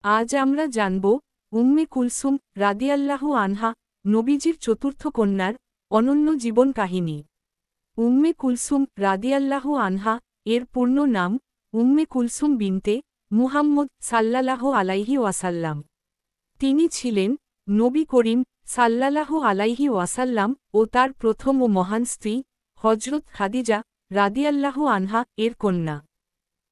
আজ আমরা জানব উম্মে কুলসুম রাদিয়াল্লাহু আনহা নবীজির চতুর্থ কন্যার অনন্য জীবন কাহিনী। উম্মে কুলসুম রাদিয়াল্লাহু আনহা এর পূর্ণ নাম উম্মে কুলসুম বিনতে মুহাম্মদ সাল্লাল্লাহু আলাইহি ওয়াসাল্লাম। তিনি ছিলেন নবী করিম সাল্লাল্লাহু আলাইহি ওয়াসাল্লাম ও তার প্রথম ও মহান স্ত্রী হজরত খাদিজা রাদিয়াল্লাহু আনহা এর কন্যা।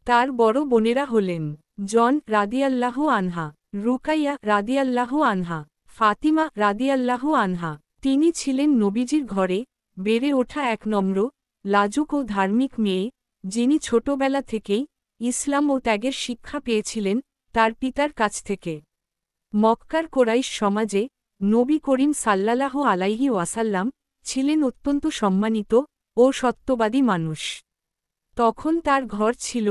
তার বড় বোনেরা হলেন জন রাদিয়াল্লাহু আনহা, রুকাইয়া রাদিয়াল্লাহু আনহা, ফাতিমা রাদিয়াল্লাহু আনহা। তিনি ছিলেন নবীজির ঘরে বেড়ে ওঠা এক নম্র, লাজুক ও ধার্মিক মেয়ে, যিনি ছোটবেলা থেকেই ইসলাম ও ত্যাগের শিক্ষা পেয়েছিলেন তার পিতার কাছ থেকে। মক্কার কোরাইশ সমাজে নবী করিম সাল্লাল্লাহু আলাইহি ওয়াসাল্লাম ছিলেন অত্যন্ত সম্মানিত ও সত্যবাদী মানুষ। তখন তার ঘর ছিল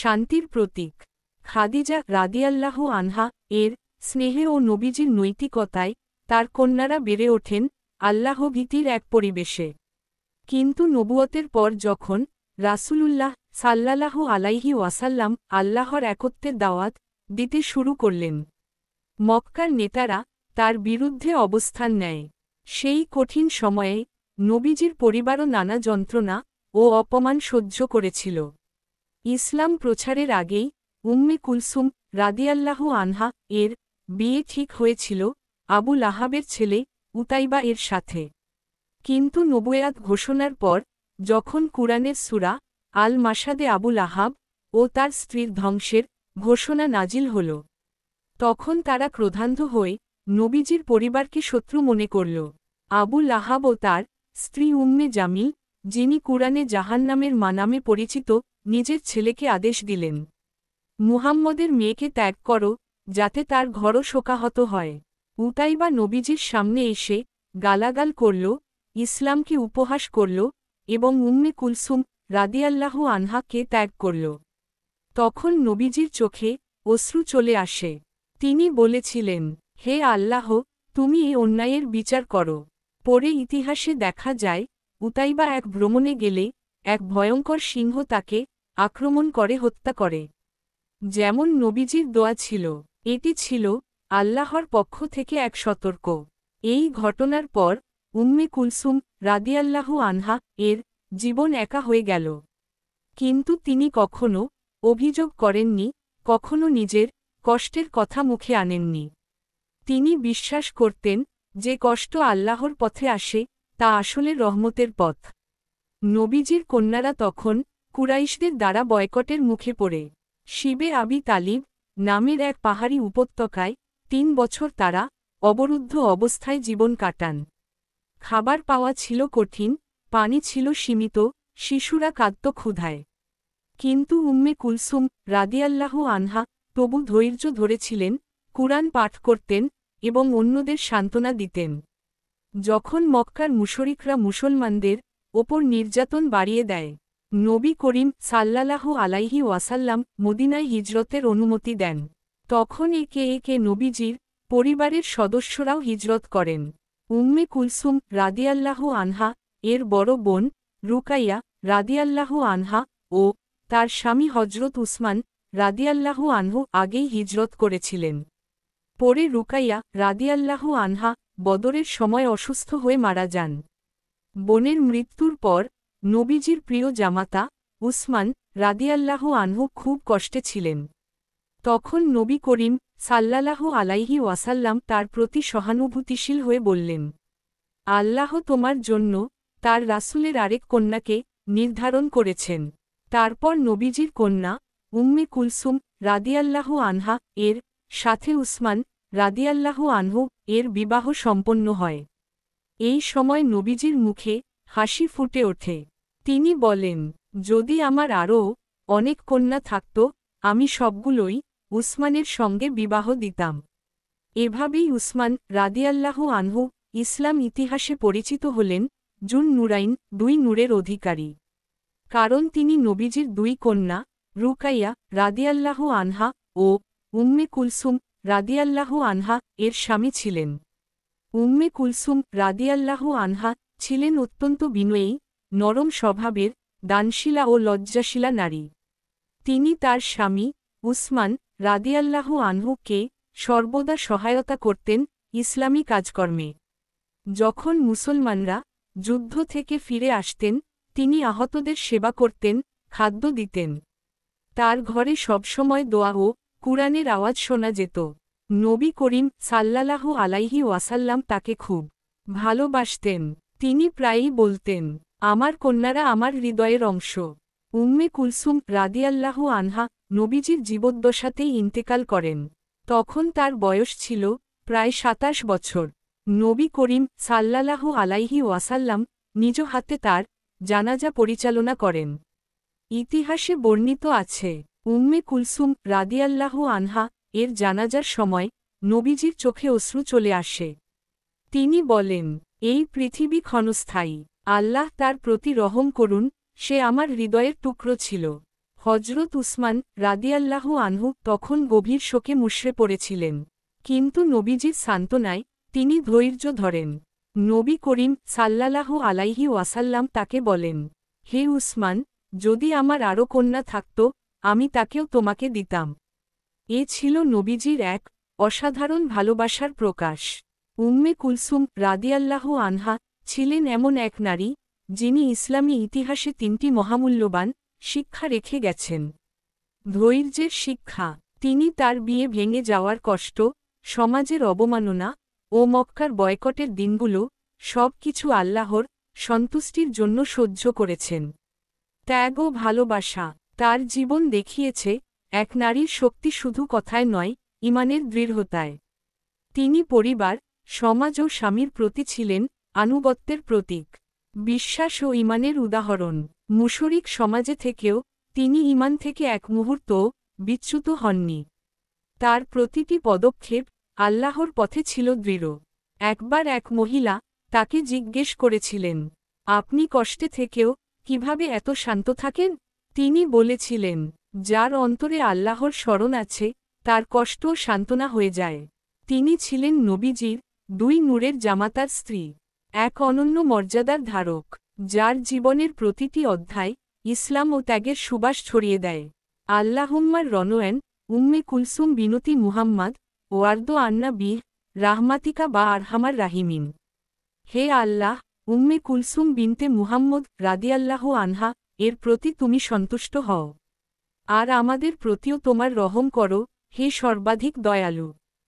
শান্তির প্রতীক। খাদিজা রাদিয়াল্লাহু আনহা এর স্নেহে ও নবীজির নৈতিকতায় তার কন্যারা বেড়ে ওঠেন আল্লাহভীতির এক পরিবেশে। কিন্তু নবুয়তের পর যখন রাসূলুল্লাহ সাল্লাল্লাহু আলাইহি ওয়াসাল্লাম আল্লাহর একত্বের দাওয়াত দিতে শুরু করলেন, মক্কার নেতারা তার বিরুদ্ধে অবস্থান নেয়। সেই কঠিন সময়ে নবীজির পরিবারও নানা যন্ত্রণা ও অপমান সহ্য করেছিল। ইসলাম প্রচারের আগেই উম্মে কুলসুম রাদিয়াল্লাহু আনহা এর বিয়ে ঠিক হয়েছিল আবু লাহাবের ছেলে উতাইবা এর সাথে। কিন্তু নবুয়াত ঘোষণার পর যখন কুরআনের সূরা আল মাসাদে আবু লাহাব ও তার স্ত্রীর ধ্বংসের ঘোষণা নাজিল হল, তখন তারা ক্রোধান্ধ হয়ে নবীজির পরিবারকে শত্রু মনে করল। আবু লাহাব ও তার স্ত্রী উম্মে জামিল, যিনি কুরআনে জাহান্নামের মা নামে পরিচিত, নিজের ছেলেকে আদেশ দিলেন, মুহাম্মদের মেয়েকে ত্যাগ করো, যাতে তার ঘরও শোকাহত হয়। উতাইবা নবীজির সামনে এসে গালাগাল করল, ইসলামকে উপহাস করল এবং উম্মে কুলসুম রাদিয়াল্লাহু আনহাকে ত্যাগ করল। তখন নবীজির চোখে অশ্রু চলে আসে। তিনি বলেছিলেন, হে আল্লাহ, তুমি এই অন্যায়ের বিচার করো। পরে ইতিহাসে দেখা যায় উতাইবা এক ভ্রমণে গেলে এক ভয়ঙ্কর সিংহ তাকে আক্রমণ করে হত্যা করে। যেমন নবীজির দোয়া ছিল, এটি ছিল আল্লাহর পক্ষ থেকে এক সতর্ক। এই ঘটনার পর উম্মে কুলসুম রাদিয়াল্লাহু আনহা এর জীবন একা হয়ে গেল। কিন্তু তিনি কখনো অভিযোগ করেননি, কখনো নিজের কষ্টের কথা মুখে আনেননি। তিনি বিশ্বাস করতেন যে কষ্ট আল্লাহর পথে আসে তা আসলে রহমতের পথ। নবীজির কন্যারা তখন কুরাইশদের দ্বারা বয়কটের মুখে পড়ে শিবে আবি তালিব নামের এক পাহাড়ি উপত্যকায় ৩ বছর তারা অবরুদ্ধ অবস্থায় জীবন কাটান। খাবার পাওয়া ছিল কঠিন, পানি ছিল সীমিত, শিশুরা কাঁদত ক্ষুধায়। কিন্তু উম্মে কুলসুম রাদিয়াল্লাহু আনহা তবু ধৈর্য ধরেছিলেন, কুরআন পাঠ করতেন এবং অন্যদের সান্ত্বনা দিতেন। যখন মক্কার মুশরিকরা মুসলমানদের ওপর নির্যাতন বাড়িয়ে দেয়, নবী করিম সাল্লাল্লাহু আলাইহি ওয়াসাল্লাম মদিনায় হিজরতের অনুমতি দেন। তখন একে একে নবীজির পরিবারের সদস্যরাও হিজরত করেন। উম্মে কুলসুম রাদিয়াল্লাহু আনহা এর বড় বোন রুকাইয়া রাদিয়াল্লাহু আনহা ও তার স্বামী হজরত উসমান রাদিয়াল্লাহু আনহু আগেই হিজরত করেছিলেন। পরে রুকাইয়া রাদিয়াল্লাহু আনহা বদরের সময় অসুস্থ হয়ে মারা যান। বোনের মৃত্যুর পর নবীজির প্রিয় জামাতা উসমান রাদিয়াল্লাহু আনহু খুব কষ্টে ছিলেন। তখন নবী করিম সাল্লাল্লাহু আলাইহি ওয়াসাল্লাম তার প্রতি সহানুভূতিশীল হয়ে বললেন, আল্লাহ তোমার জন্য তার রাসূলের আরেক কন্যাকে নির্ধারণ করেছেন। তারপর নবীজির কন্যা উম্মে কুলসুম রাদিয়াল্লাহু আনহা এর সাথে উসমান রাদিয়াল্লাহু আনহু এর বিবাহ সম্পন্ন হয়। এই সময় নবীজির মুখে হাসি ফুটে ওঠে। তিনি বলেন, যদি আমার আরও অনেক কন্যা থাকত, আমি সবগুলোই উসমানের সঙ্গে বিবাহ দিতাম। এভাবেই উসমান রাদিয়াল্লাহু আনহু ইসলাম ইতিহাসে পরিচিত হলেন জুন নুরাইন, 2 নূরের অধিকারী। কারণ তিনি নবীজির 2 কন্যা রুকাইয়া রাদিয়াল্লাহু আনহা ও উম্মে কুলসুম রাদিয়াল্লাহু আনহা এর স্বামী ছিলেন। উম্মে কুলসুম রাদিয়াল্লাহু আনহা ছিলেন অত্যন্ত বিনয়ী, নরম স্বভাবের, দানশীলা ও লজ্জাশীলা নারী। তিনি তার স্বামী উসমান রাদিয়াল্লাহু আনহুকে সর্বদা সহায়তা করতেন ইসলামী কাজকর্মে। যখন মুসলমানরা যুদ্ধ থেকে ফিরে আসতেন তিনি আহতদের সেবা করতেন, খাদ্য দিতেন। তার ঘরে সবসময় দোয়া ও কুরআনের আওয়াজ শোনা যেত। নবী করিম সাল্লাল্লাহু আলাইহি ওয়াসাল্লাম তাকে খুব ভালোবাসতেন। তিনি প্রায়ই বলতেন, আমার কন্যারা আমার হৃদয়ের অংশ। উম্মে কুলসুম রাদিয়াল্লাহু আনহা নবীজির জীবদ্দশাতেই ইন্তেকাল করেন। তখন তার বয়স ছিল প্রায় ২৭ বছর। নবী করিম সাল্লাল্লাহু আলাইহি ওয়াসাল্লাম নিজ হাতে তার জানাজা পরিচালনা করেন। ইতিহাসে বর্ণিত আছে, উম্মে কুলসুম রাদিয়াল্লাহু আনহা এর জানাজার সময় নবীজির চোখে অশ্রু চলে আসে। তিনি বলেন, এই পৃথিবী ক্ষণস্থায়ী, আল্লাহ তার প্রতি রহম করুন, সে আমার হৃদয়ের টুকরো ছিল। হজরত উসমান রাদিয়াল্লাহু আনহু তখন গভীর শোকে মুষড়ে পড়েছিলেন। কিন্তু নবীজির সান্ত্বনায় তিনি ধৈর্য ধরেন। নবী করিম সাল্লাল্লাহু আলাইহি ওয়াসাল্লাম তাকে বলেন, হে উসমান, যদি আমার আরও কন্যা থাকত আমি তাকেও তোমাকে দিতাম। এ ছিল নবীজির এক অসাধারণ ভালোবাসার প্রকাশ। উম্মে কুলসুম রাদিয়াল্লাহু আনহা ছিলেন এমন এক নারী যিনি ইসলামী ইতিহাসে ৩টি মহামূল্যবান শিক্ষা রেখে গেছেন। ধৈর্যের শিক্ষা, তিনি তার বিয়ে ভেঙে যাওয়ার কষ্ট, সমাজের অবমাননা ও মক্কার বয়কটের দিনগুলো সব কিছু আল্লাহর সন্তুষ্টির জন্য সহ্য করেছেন। ত্যাগ ও ভালোবাসা, তার জীবন দেখিয়েছে এক নারীর শক্তি শুধু কথায় নয়, ঈমানের দৃঢ়তায়। তিনি পরিবার, সমাজ ও স্বামীর প্রতি ছিলেন আনুগত্যের প্রতীক। বিশ্বাস ও ঈমানের উদাহরণ। মুশরিক সমাজে থেকেও তিনি ঈমান থেকে এক মুহূর্তও বিচ্যুত হননি। তার প্রতিটি পদক্ষেপ আল্লাহর পথে ছিল দৃঢ়। একবার এক মহিলা তাকে জিজ্ঞেস করেছিলেন, আপনি কষ্টে থেকেও কিভাবে এত শান্ত থাকেন? তিনি বলেছিলেন, যার অন্তরে আল্লাহর স্মরণ আছে তার কষ্টও সান্ত্বনা হয়ে যায়। তিনি ছিলেন নবীজির ২ নূরের জামাতার স্ত্রী, এক অনন্য মর্যাদার ধারক, যার জীবনের প্রতিটি অধ্যায় ইসলাম ও ত্যাগের সুবাস ছড়িয়ে দেয়। আল্লাহুম্মার রনোয়েন উম্মে কুলসুম বিনতি মুহাম্মদ ওয়ার্দো আন্না বিহ রাহমাতিকা বা আরহামার রাহিমিন। হে আল্লাহ, উম্মে কুলসুম বিনতে মুহাম্মদ রাদিয়াল্লাহু আনহা এর প্রতি তুমি সন্তুষ্ট হও, আর আমাদের প্রতিও তোমার রহম করো, হে সর্বাধিক দয়ালু।